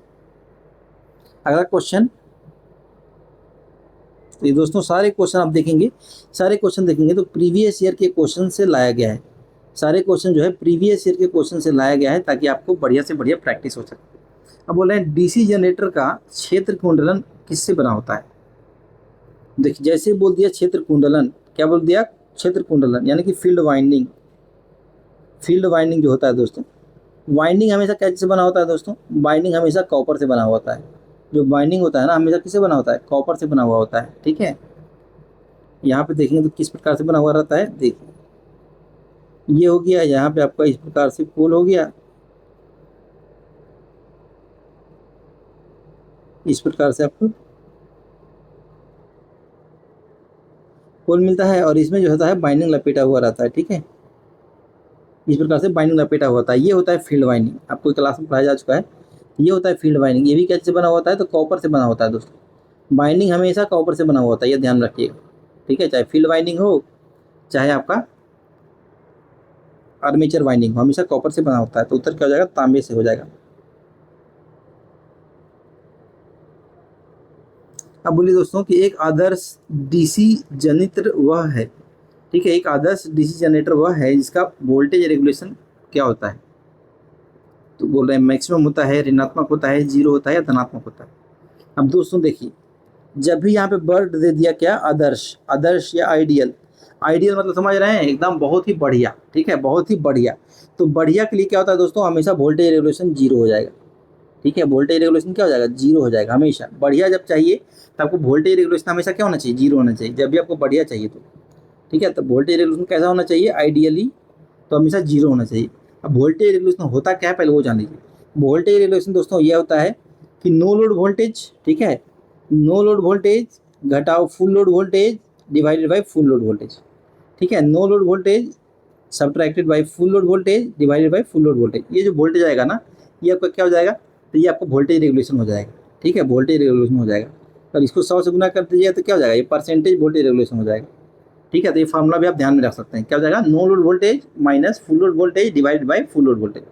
अगला क्वेश्चन। तो ये दोस्तों सारे क्वेश्चन आप देखेंगे, सारे क्वेश्चन देखेंगे तो प्रीवियस ईयर के क्वेश्चन से लाया गया है। सारे क्वेश्चन जो है प्रीवियस ईयर के क्वेश्चन से लाया गया है, ताकि आपको बढ़िया से बढ़िया प्रैक्टिस हो सके। अब बोल रहे हैं डीसी जनरेटर का क्षेत्र कुंडलन किससे बना होता है। देखिए जैसे बोल दिया क्षेत्र कुंडलन, क्या बोल दिया, क्षेत्र कुंडलन, यानी कि फील्ड वाइंडिंग। फील्ड वाइंडिंग जो होता है दोस्तों, वाइंडिंग हमेशा कैसे बना होता है दोस्तों, बाइंडिंग हमेशा कॉपर से बना हुआ होता है। जो बाइंडिंग होता है ना, हमेशा किससे बना होता है, कॉपर से बना हुआ होता है। ठीक है, यहाँ पे देखेंगे तो किस प्रकार से बना हुआ रहता है, देखिए ये हो गया, यहाँ पे आपका इस प्रकार से पोल हो गया, इस प्रकार से आपको पोल मिलता है, और इसमें जो होता है बाइंडिंग लपेटा हुआ रहता है। ठीक है, इस प्रकार से बाइंडिंग लपेटा हुआ होता है, ये होता है फील्ड वाइंडिंग। आपको क्लास में पढ़ाया जा चुका है, ये होता है फील्ड वाइंडिंग। ये भी कैसे बना होता है, तो कॉपर से बना होता है दोस्तों। बाइंडिंग हमेशा कॉपर से बना हुआ होता है, ये ध्यान रखिएगा। ठीक है, चाहे फील्ड वाइंडिंग हो, चाहे आपका आर्मेचर वाइंडिंग हमेशा कॉपर से बना होता है, तो उत्तर क्या हो जाएगा, तांबे से हो जाएगा। अब बोलिए दोस्तों कि एक आदर्श डीसी जनरेटर वह है, ठीक है, एक आदर्श डीसी जनरेटर वह है जिसका वोल्टेज रेगुलेशन क्या होता है। तो बोल रहे हैं मैक्सिमम होता है, ऋणात्मक होता है, जीरो होता है या धनात्मक होता है। अब दोस्तों देखिए, जब भी यहाँ पे वर्ड दे दिया क्या, आदर्श, आदर्श या आइडियल, आइडियल मतलब समझ रहे हैं एकदम बहुत ही बढ़िया, ठीक है, बहुत ही बढ़िया। तो बढ़िया के लिए क्या होता है दोस्तों, हमेशा वोल्टेज रेगुलेशन जीरो हो जाएगा, ठीक है, वोल्टेज रेगुलेशन क्या हो जाएगा, जीरो हो जाएगा हमेशा। बढ़िया जब चाहिए तो आपको वोल्टेज रेगुलेशन हमेशा क्या होना चाहिए, जीरो होना चाहिए, जब भी आपको बढ़िया चाहिए तो, ठीक है। तो वोल्टेज रेगुलेशन कैसा होना चाहिए, आइडियली तो हमेशा जीरो होना चाहिए। अब वोल्टेज रेगुलेशन होता क्या है पहले वो जान लीजिए। वोल्टेज रेगुलेशन दोस्तों ये होता है कि नो लोड वोल्टेज, ठीक है, नो लोड वोल्टेज घटाओ full load voltage divided by full load voltage, ठीक है, no load voltage subtracted by full load voltage divided by full load voltage. ये जो वोल्टेज आएगा ना, ये आपका क्या हो जाएगा, तो ये आपको वोल्टेज रेगुलेशन हो जाएगा, ठीक है, वोल्टेज रेगुलेशन हो जाएगा। अब इसको 100 से गुना कर दीजिए तो क्या हो जाएगा, ये परसेंटेज वोल्टेज रेगुलेशन हो जाएगा, ठीक है। तो ये फार्मूला भी आप ध्यान में रख सकते हैं, क्या हो जाएगा, no load voltage minus full load voltage divided by full load voltage,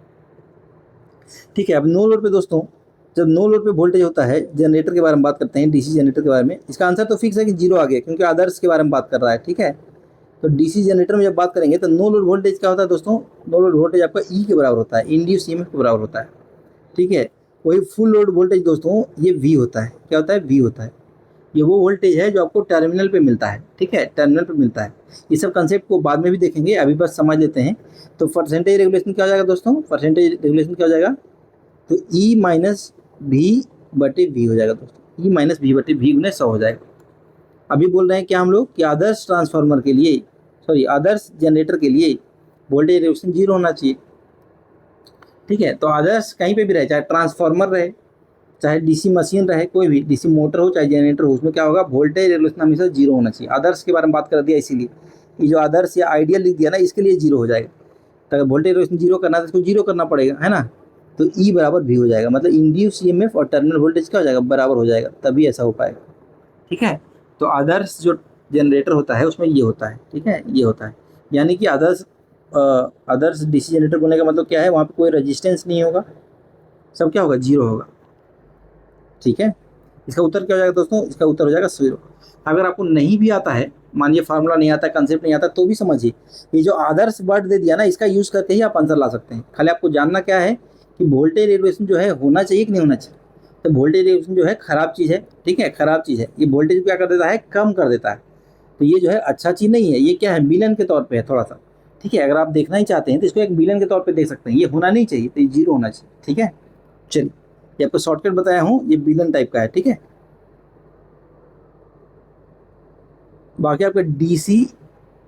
ठीक है। अब नो लोड पे दोस्तों, जब नो लोड पे वोल्टेज होता है, जनरेटर के बारे में बात करते हैं, डीसी जनरेटर के बारे में, इसका आंसर तो फिक्स है कि जीरो आ गया, क्योंकि आदर्श के बारे में बात कर रहा है, ठीक है। तो डीसी जनरेटर में जब बात करेंगे तो नो लोड वोल्टेज क्या होता है दोस्तों, नो लोड वोल्टेज आपका ई के बराबर होता है, इंड्यूस ईएमएफ के बराबर होता है, ठीक है। वही फुल लोड वोल्टेज दोस्तों ये वी होता है, क्या होता है, वी होता है। ये वो वोल्टेज है जो आपको टर्मिनल पे मिलता है, ठीक है, टर्मिनल पे मिलता है। ये सब कंसेप्ट को बाद में भी देखेंगे, अभी बस समझ लेते हैं। तो परसेंटेज रेगुलेशन क्या हो जाएगा दोस्तों, परसेंटेज रेगुलेशन क्या हो जाएगा, तो ई माइनस भी बटे वी हो जाएगा दोस्तों, ई माइनस वी बटे वी गुने 100 हो जाएगा। अभी बोल रहे हैं क्या हम लोग कि आदर्श ट्रांसफार्मर के लिए, सॉरी आदर्श जनरेटर के लिए वोल्टेज रेगुलेशन जीरो होना चाहिए, ठीक है। तो आदर्श कहीं पे भी रहे, चाहे ट्रांसफार्मर रहे, चाहे डीसी मशीन रहे, कोई भी डीसी मोटर हो चाहे जनरेटर हो, उसमें क्या होगा, वोल्टेज रेगुलेशन हमेशा जीरो होना चाहिए। आदर्श के बारे में बात कर दिया इसीलिए, ये जो आदर्श या आइडियल लिख दिया ना, इसके लिए जीरो हो जाएगा। तो अगर वोल्टेज रेगुलेशन जीरो करना है तो इसको जीरो करना पड़ेगा, है ना। तो ई बराबर भी हो जाएगा, मतलब इंड्यूस ईएमएफ और टर्मिनल वोल्टेज क्या हो जाएगा, बराबर हो जाएगा, तभी ऐसा हो पाएगा, ठीक है। तो आदर्श जो जनरेटर होता है उसमें ये होता है, ठीक है, ये होता है, यानी कि आदर्श आदर्श डीसी जनरेटर बोलने का मतलब क्या है, वहाँ पे कोई रेजिस्टेंस नहीं होगा, सब क्या होगा, जीरो होगा, ठीक है। इसका उत्तर क्या हो जाएगा दोस्तों, इसका उत्तर हो जाएगा 0। अगर आपको नहीं भी आता है, मानिए फार्मूला नहीं आता, कंसेप्ट नहीं आता, तो भी समझिए ये जो आदर्श वर्ड दे दिया ना, इसका यूज़ करके ही आप आंसर ला सकते हैं। खाली आपको जानना क्या है कि वोल्टेज रेगुलेशन जो है होना चाहिए कि नहीं होना चाहिए। तो वोल्टेज रेगुलेशन जो है खराब चीज़ है, ठीक है, खराब चीज़ है, ये वोल्टेज क्या कर देता है, कम कर देता है। तो ये जो है अच्छा चीज़ नहीं है, ये क्या है, विलन के तौर पर है थोड़ा सा, ठीक है। अगर आप देखना ही चाहते हैं तो इसको एक विलन के तौर पर देख सकते हैं, ये होना नहीं चाहिए, तो ये जीरो होना चाहिए, ठीक है। चलिए, ये आपको शॉर्टकट बताया हूँ, ये विलन टाइप का है, ठीक है। बाकी आपका डीसी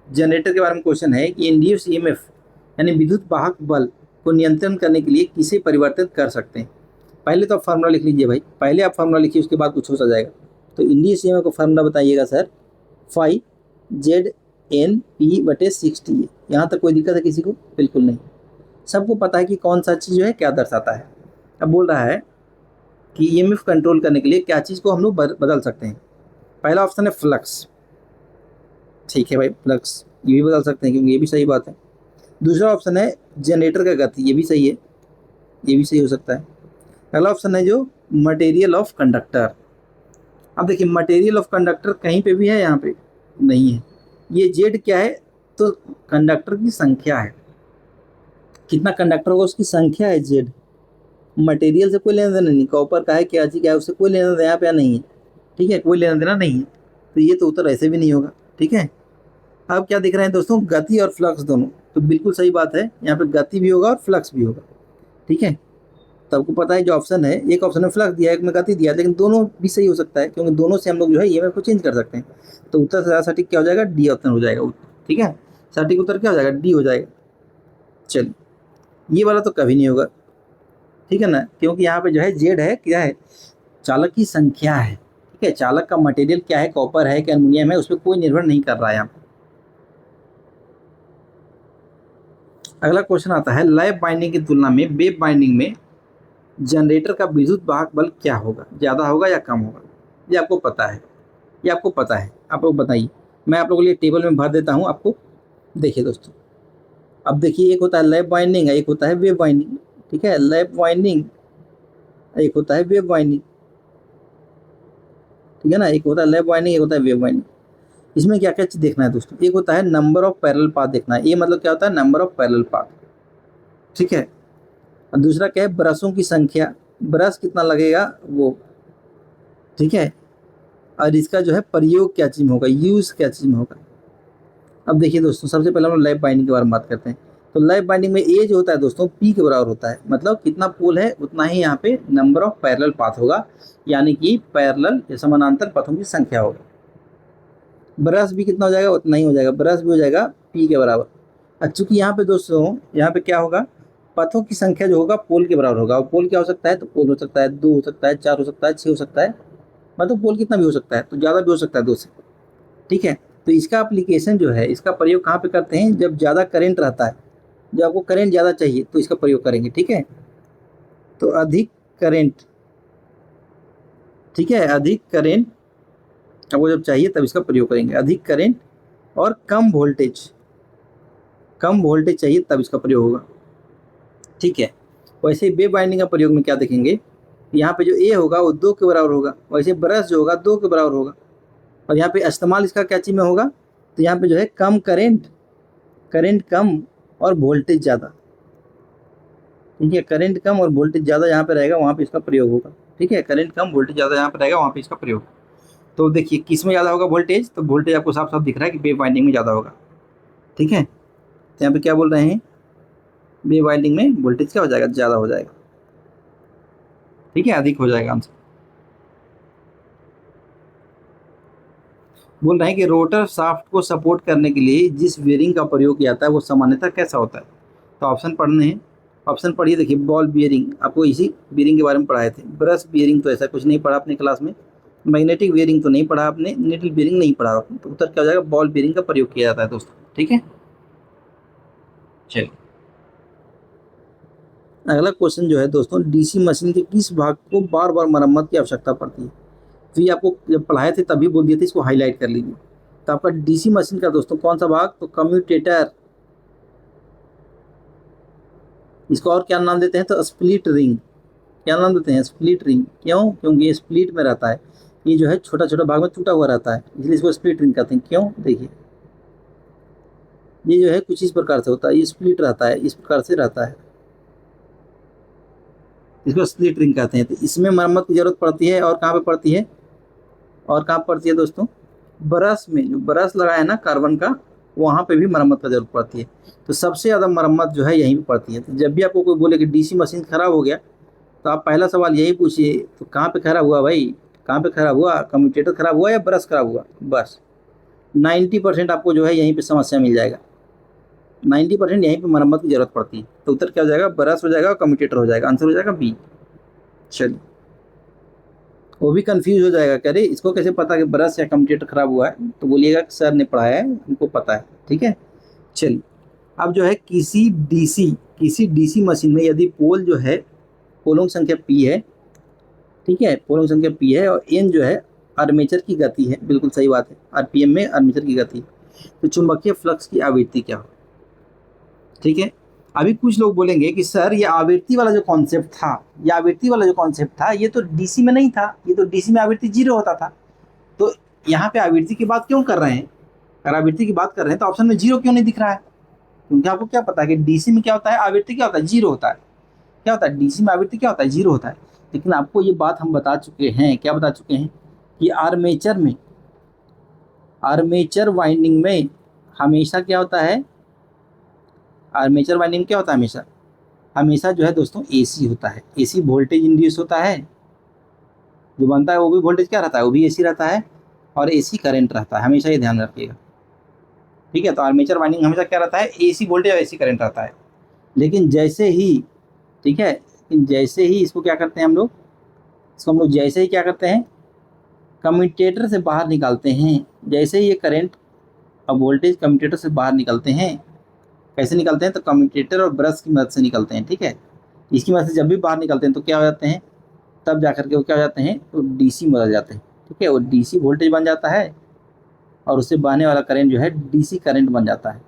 जनरेटर के बारे में क्वेश्चन है कि इंड्यूस ईएमएफ यानी विद्युत वाहक बल को नियंत्रण करने के लिए किसे परिवर्तित कर सकते हैं। पहले तो आप फार्मूला लिख लीजिए भाई, पहले आप फार्मूला लिखिए, उसके बाद कुछ हो जाएगा। तो इंड्यूस ईएमएफ का फार्मूला बताइएगा सर, 5 ZNP/60 है। यहाँ तक कोई दिक्कत है किसी को, बिल्कुल नहीं, सबको पता है कि कौन सा चीज़ जो है क्या दर्शाता है। अब बोल रहा है कि ईएमएफ कंट्रोल करने के लिए क्या चीज़ को हम लोग बदल सकते हैं। पहला ऑप्शन है फ्लक्स, ठीक है भाई, फ्लक्स ये भी बदल सकते हैं क्योंकि ये भी सही बात है। दूसरा ऑप्शन है जनरेटर का गति, ये भी सही है, ये भी सही हो सकता है। पहला ऑप्शन है जो मटेरियल ऑफ कंडक्टर। अब देखिए मटेरियल ऑफ कंडक्टर कहीं पे भी है, यहाँ पे नहीं है। ये जेड क्या है, तो कंडक्टर की संख्या है, कितना कंडक्टर होगा उसकी संख्या है जेड। मटेरियल से कोई लेना देना नहीं, कॉपर का है क्या चीज क्या है उससे कोई लेना देना यहाँ पे नहीं है, ठीक है, कोई लेना देना नहीं है। तो ये तो उत्तर ऐसे भी नहीं होगा, ठीक है। अब क्या दिख रहे हैं दोस्तों, गति और फ्लक्स दोनों, तो बिल्कुल सही बात है, यहाँ पे गति भी होगा और फ्लक्स भी होगा, ठीक है। तो आपको पता है जो ऑप्शन है, एक ऑप्शन में फ्लक्स दिया है, एक में गति दिया है, लेकिन दोनों भी सही हो सकता है क्योंकि दोनों से हम लोग जो है ईएमएफ को चेंज कर सकते हैं। तो उत्तर से सटीक क्या हो जाएगा, डी ऑप्शन हो जाएगा, ठीक है, सटीक उत्तर क्या हो जाएगा, डी हो जाएगा। चलिए, ये वाला तो कभी नहीं होगा, ठीक है ना, क्योंकि यहाँ पे जो है जेड है, क्या है, चालक की संख्या है, ठीक है, चालक का मटेरियल क्या है, कॉपर है कि एल्युमिनियम है, उस पर कोई निर्भर नहीं कर रहा है यहाँ। अगला क्वेश्चन आता है, लैप बाइंडिंग की तुलना में वेव बाइंडिंग में जनरेटर का विद्युत वाहक बल क्या होगा, ज़्यादा होगा या कम होगा। ये आपको पता है, ये आपको पता है, आप लोग बताइए। मैं आप लोगों के लिए टेबल में भर देता हूँ आपको, देखिए दोस्तों, अब देखिए, एक होता है लैप वाइंडिंग, एक होता है वेव वाइंडिंग। ठीक है, लैप वाइंडिंग, एक होता है वेव वाइंडिंग। ठीक है ना, एक होता है लैप वाइंडिंग, एक होता है वेव वाइंडिंग। इसमें क्या क्या चीज देखना है दोस्तों, एक होता है नंबर ऑफ पैरेलल पाथ देखना है, ये मतलब क्या होता है, नंबर ऑफ पैरेलल पाथ। ठीक है, और दूसरा क्या है, ब्रशों की संख्या, ब्रश कितना लगेगा वो। ठीक है, और इसका जो है प्रयोग क्या चीज में होगा, यूज क्या चीज में होगा। अब देखिए दोस्तों, सबसे पहले हम लोग लैप बाइंडिंग के बारे में बात करते हैं। तो लैप बाइंडिंग में ए जो होता है दोस्तों, पी के बराबर होता है, मतलब कितना पोल है उतना ही यहाँ पे नंबर ऑफ पैरेलल पाथ होगा, यानी कि पैरेलल या समानांतर पथों की संख्या होगा। ब्रश भी कितना हो जाएगा, उतना ही हो जाएगा, ब्रश भी हो जाएगा पी के बराबर। और चूंकि यहाँ पे दोस्तों, यहाँ पे क्या होगा, पथों की संख्या जो होगा पोल के बराबर होगा। और पोल क्या हो सकता है, तो पोल हो सकता है 2, हो सकता है 4, हो सकता है 6, हो सकता है, मतलब पोल कितना भी हो सकता है, तो ज़्यादा भी हो सकता है 2 से। ठीक है, तो इसका एप्लीकेशन जो है, इसका प्रयोग कहाँ पे करते हैं, जब ज़्यादा करंट रहता है, जब आपको करंट ज़्यादा चाहिए तो इसका प्रयोग करेंगे। ठीक है, तो अधिक करंट, ठीक है, अधिक करंट आपको जब चाहिए तब इसका प्रयोग करेंगे, अधिक करंट और कम वोल्टेज, कम वोल्टेज चाहिए तब इसका प्रयोग होगा। ठीक है, वैसे वेव बाइंडिंग का प्रयोग में क्या देखेंगे, यहाँ पे जो ए होगा वो 2 के बराबर होगा, वैसे ब्रश जो होगा 2 के बराबर होगा। और यहाँ पे इस्तेमाल इसका क्या चीज़ में होगा, तो यहाँ पे जो है कम करंट, करंट कम और वोल्टेज ज़्यादा। ठीक है, करंट कम और वोल्टेज ज़्यादा जहाँ पे रहेगा वहाँ पे इसका प्रयोग होगा। ठीक है, करंट कम वोल्टेज ज़्यादा जहाँ पे रहेगा वहाँ पे इसका प्रयोग। तो देखिए किस में ज़्यादा होगा वोल्टेज, तो वोल्टेज आपको साफ साफ दिख रहा है कि वेव बाइंडिंग में ज़्यादा होगा। ठीक है, तो यहाँ पे क्या बोल रहे हैं, वेव बाइंडिंग में वोल्टेज क्या हो जाएगा, ज़्यादा हो जाएगा। ठीक है, अधिक हो जाएगा आंसर। बोल रहे हैं कि रोटर शाफ्ट को सपोर्ट करने के लिए जिस बेयरिंग का प्रयोग किया जाता है वो सामान्यतः कैसा होता है। तो ऑप्शन पढ़ने हैं, ऑप्शन पढ़िए। देखिए, बॉल बियरिंग, आपको इसी बियरिंग के बारे में पढ़ाए थे। ब्रश बियरिंग तो ऐसा कुछ नहीं पढ़ा अपने क्लास में। मैग्नेटिक बियरिंग तो नहीं पढ़ा आपने, निडल बियरिंग नहीं पढ़ा आपने। तो उत्तर क्या हो जाएगा, बॉल बियरिंग का प्रयोग किया जाता है दोस्तों। ठीक है, चलिए अगला क्वेश्चन जो है दोस्तों, डीसी मशीन के किस भाग को बार बार मरम्मत की आवश्यकता पड़ती है। तो ये आपको जब पढ़ाए थे तभी बोल दिए थे, इसको हाईलाइट कर लीजिए। तो आपका डीसी मशीन का दोस्तों कौन सा भाग, तो कम्यूटेटर, इसको और क्या नाम देते हैं, तो स्प्लिट रिंग। क्या नाम देते हैं, स्प्लिट रिंग। क्यों, क्योंकि ये स्प्लिट में रहता है, ये जो है छोटा छोटा भाग में टूटा हुआ रहता है, इसलिए इसको स्प्लिट रिंग कहते हैं। क्यों, देखिए ये जो है कुछ इस प्रकार से होता है, ये स्प्लिट रहता है, इस प्रकार से रहता है, इसको स्प्लिट रिंग कहते हैं। तो इसमें मरम्मत की जरूरत पड़ती है, और कहाँ पे पड़ती है, और कहाँ पड़ती है दोस्तों, ब्रश में, जो ब्रश लगा है ना कार्बन का, वहाँ पे भी मरम्मत की जरूरत पड़ती है। तो सबसे ज़्यादा मरम्मत जो है यहीं पे पड़ती है। तो जब भी आपको कोई बोले कि डीसी मशीन खराब हो गया, तो आप पहला सवाल यही पूछिए, तो कहाँ पे खराब हुआ भाई, कहाँ पे खराब हुआ, कम्यूटेटर खराब हुआ या ब्रश खराब हुआ, बस 90% आपको जो है यहीं पे समस्या मिल जाएगा। 90% यहीं पे मरम्मत की जरूरत पड़ती है। तो उत्तर क्या हो जाएगा, ब्रश हो जाएगा और कम्यूटेटर हो जाएगा, आंसर हो जाएगा बी। चलिए, वो भी कंफ्यूज हो जाएगा, कह रहे इसको कैसे पता कि ब्रश या कम्यूटेटर खराब हुआ है, तो बोलिएगा कि सर ने पढ़ाया है, उनको पता है। ठीक है, चलिए अब जो है किसी डीसी मशीन में यदि पोल जो है, पोलों की संख्या पी है, ठीक है, पोलों की संख्या पी है, और एन जो है आर्मेचर की गति है, बिल्कुल सही बात है, आरपीएम में आर्मेचर की गति, तो चुंबकीय फ्लक्स की आवृत्ति क्या हो। ठीक है, अभी कुछ लोग बोलेंगे कि सर ये आवृत्ति वाला जो कॉन्सेप्ट था, ये आवृत्ति वाला जो कॉन्सेप्ट था, ये तो डीसी में नहीं था, ये तो डीसी में आवृत्ति 0 होता था, तो यहाँ पे आवृत्ति की बात क्यों कर रहे हैं। अगर आवृत्ति की बात कर रहे हैं तो ऑप्शन में 0 क्यों नहीं दिख रहा है, क्योंकि आपको क्या पता है कि डीसी में क्या होता है, आवृत्ति क्या होता है, 0 होता है। क्या होता है, डीसी में आवृत्ति क्या होता है, 0 होता है। लेकिन आपको ये बात हम बता चुके हैं, क्या बता चुके हैं, कि आर्मेचर में, आर्मेचर वाइंडिंग में हमेशा क्या होता है, आर्मेचर वाइंडिंग क्या होता है, हमेशा हमेशा जो है दोस्तों एसी होता है, एसी वोल्टेज इंड्यूस होता है, जो बनता है वो भी वोल्टेज क्या रहता है, वो भी एसी रहता है, और एसी करंट रहता है, हमेशा ये ध्यान रखिएगा। ठीक है, तो आर्मेचर वाइंडिंग हमेशा क्या रहता है, एसी वोल्टेज और एसी करंट रहता है। लेकिन जैसे ही, ठीक है, लेकिन जैसे ही इसको क्या करते हैं हम लोग, इसको हम लोग जैसे ही क्या करते हैं, कम्यूटेटर से बाहर निकालते हैं, जैसे ही ये करंट और वोल्टेज कम्यूटेटर से बाहर निकलते हैं, कैसे निकलते हैं, तो कम्यूटेटर और ब्रश की मदद से निकलते हैं। ठीक है, इसकी मदद से जब भी बाहर निकलते हैं तो क्या हो जाते हैं, तब जाकर के वो क्या हो जाते हैं, तो डीसी में बदल जाते हैं। ठीक है, वो डीसी वोल्टेज बन जाता है, और उससे बहने वाला करंट जो है डीसी करंट बन जाता है।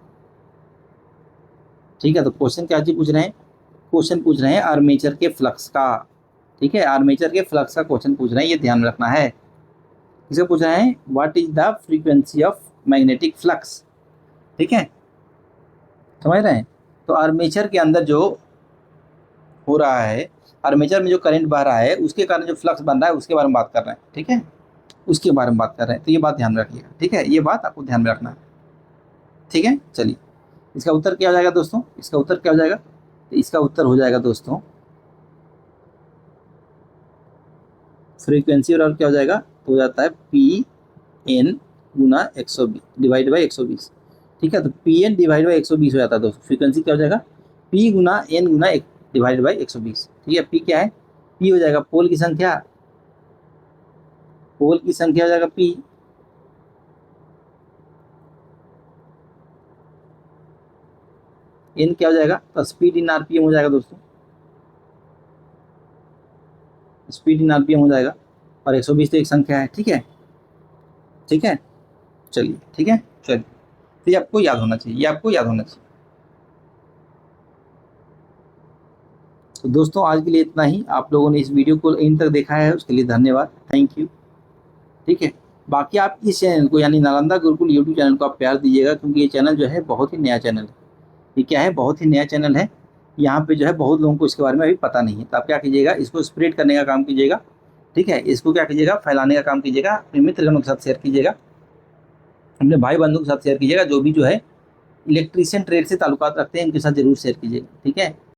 ठीक है, तो क्वेश्चन क्या चीज पूछ रहे हैं, क्वेश्चन पूछ रहे हैं आर्मेचर के फ्लक्स का। ठीक है, आर्मेचर के फ्लक्स का क्वेश्चन पूछ रहे हैं, ये ध्यान में रखना है। इसे पूछ रहे हैं what is the frequency of magnetic flux. ठीक है, समझ रहे हैं। तो आर्मेचर के अंदर जो हो रहा है, आर्मेचर में जो करंट बह रहा है उसके कारण जो फ्लक्स बन रहा है उसके बारे में बात कर रहे हैं। ठीक है, उसके बारे में बात कर रहे हैं, तो ये बात ध्यान में रखिएगा। ठीक है, ये बात आपको ध्यान में रखना है। ठीक है, चलिए इसका उत्तर क्या हो जाएगा दोस्तों, इसका उत्तर क्या हो जाएगा, तो इसका उत्तर हो जाएगा दोस्तों फ्रीक्वेंसी और क्या हो जाएगा, तो हो जाता है पी एन गुना 120 डिवाइड बाई 120। ठीक है, तो पी एन डिवाइड बाई 120 हो जाता है दोस्तों। फ्रीक्वेंसी क्या हो जाएगा, पी गुना एन गुना एक डिवाइड बाई 120। ठीक है, पी क्या है, पी हो जाएगा पोल की संख्या, पोल की संख्या हो जाएगा पी, एन क्या हो जाएगा, तो स्पीड इन आरपीएम हो जाएगा दोस्तों, स्पीड इन आरपीएम हो जाएगा, और 120 तो एक संख्या है। ठीक है, ठीक है, चलिए ठीक है, चलिए तो ये आपको याद होना चाहिए, ये आपको याद होना चाहिए। तो दोस्तों आज के लिए इतना ही। आप लोगों ने इस वीडियो को इन तक देखा है उसके लिए धन्यवाद, थैंक यू। ठीक है, बाकी आप इस चैनल को यानी नालंदा गुरुकुल यूट्यूब चैनल को आप प्यार दीजिएगा, क्योंकि ये चैनल जो है बहुत ही नया चैनल है। ये क्या है, बहुत ही नया चैनल है। यहाँ पे जो है बहुत लोगों को इसके बारे में अभी पता नहीं है, तो आप क्या कीजिएगा, इसको स्प्रेड करने का काम कीजिएगा। ठीक है, इसको क्या कीजिएगा, फैलाने का काम कीजिएगा, अपने मित्रगणों के साथ शेयर कीजिएगा, अपने भाई बंधु के साथ शेयर कीजिएगा, जो भी जो है इलेक्ट्रीशियन ट्रेड से ताल्लुकात रखते हैं उनके साथ जरूर शेयर कीजिएगा। ठीक है।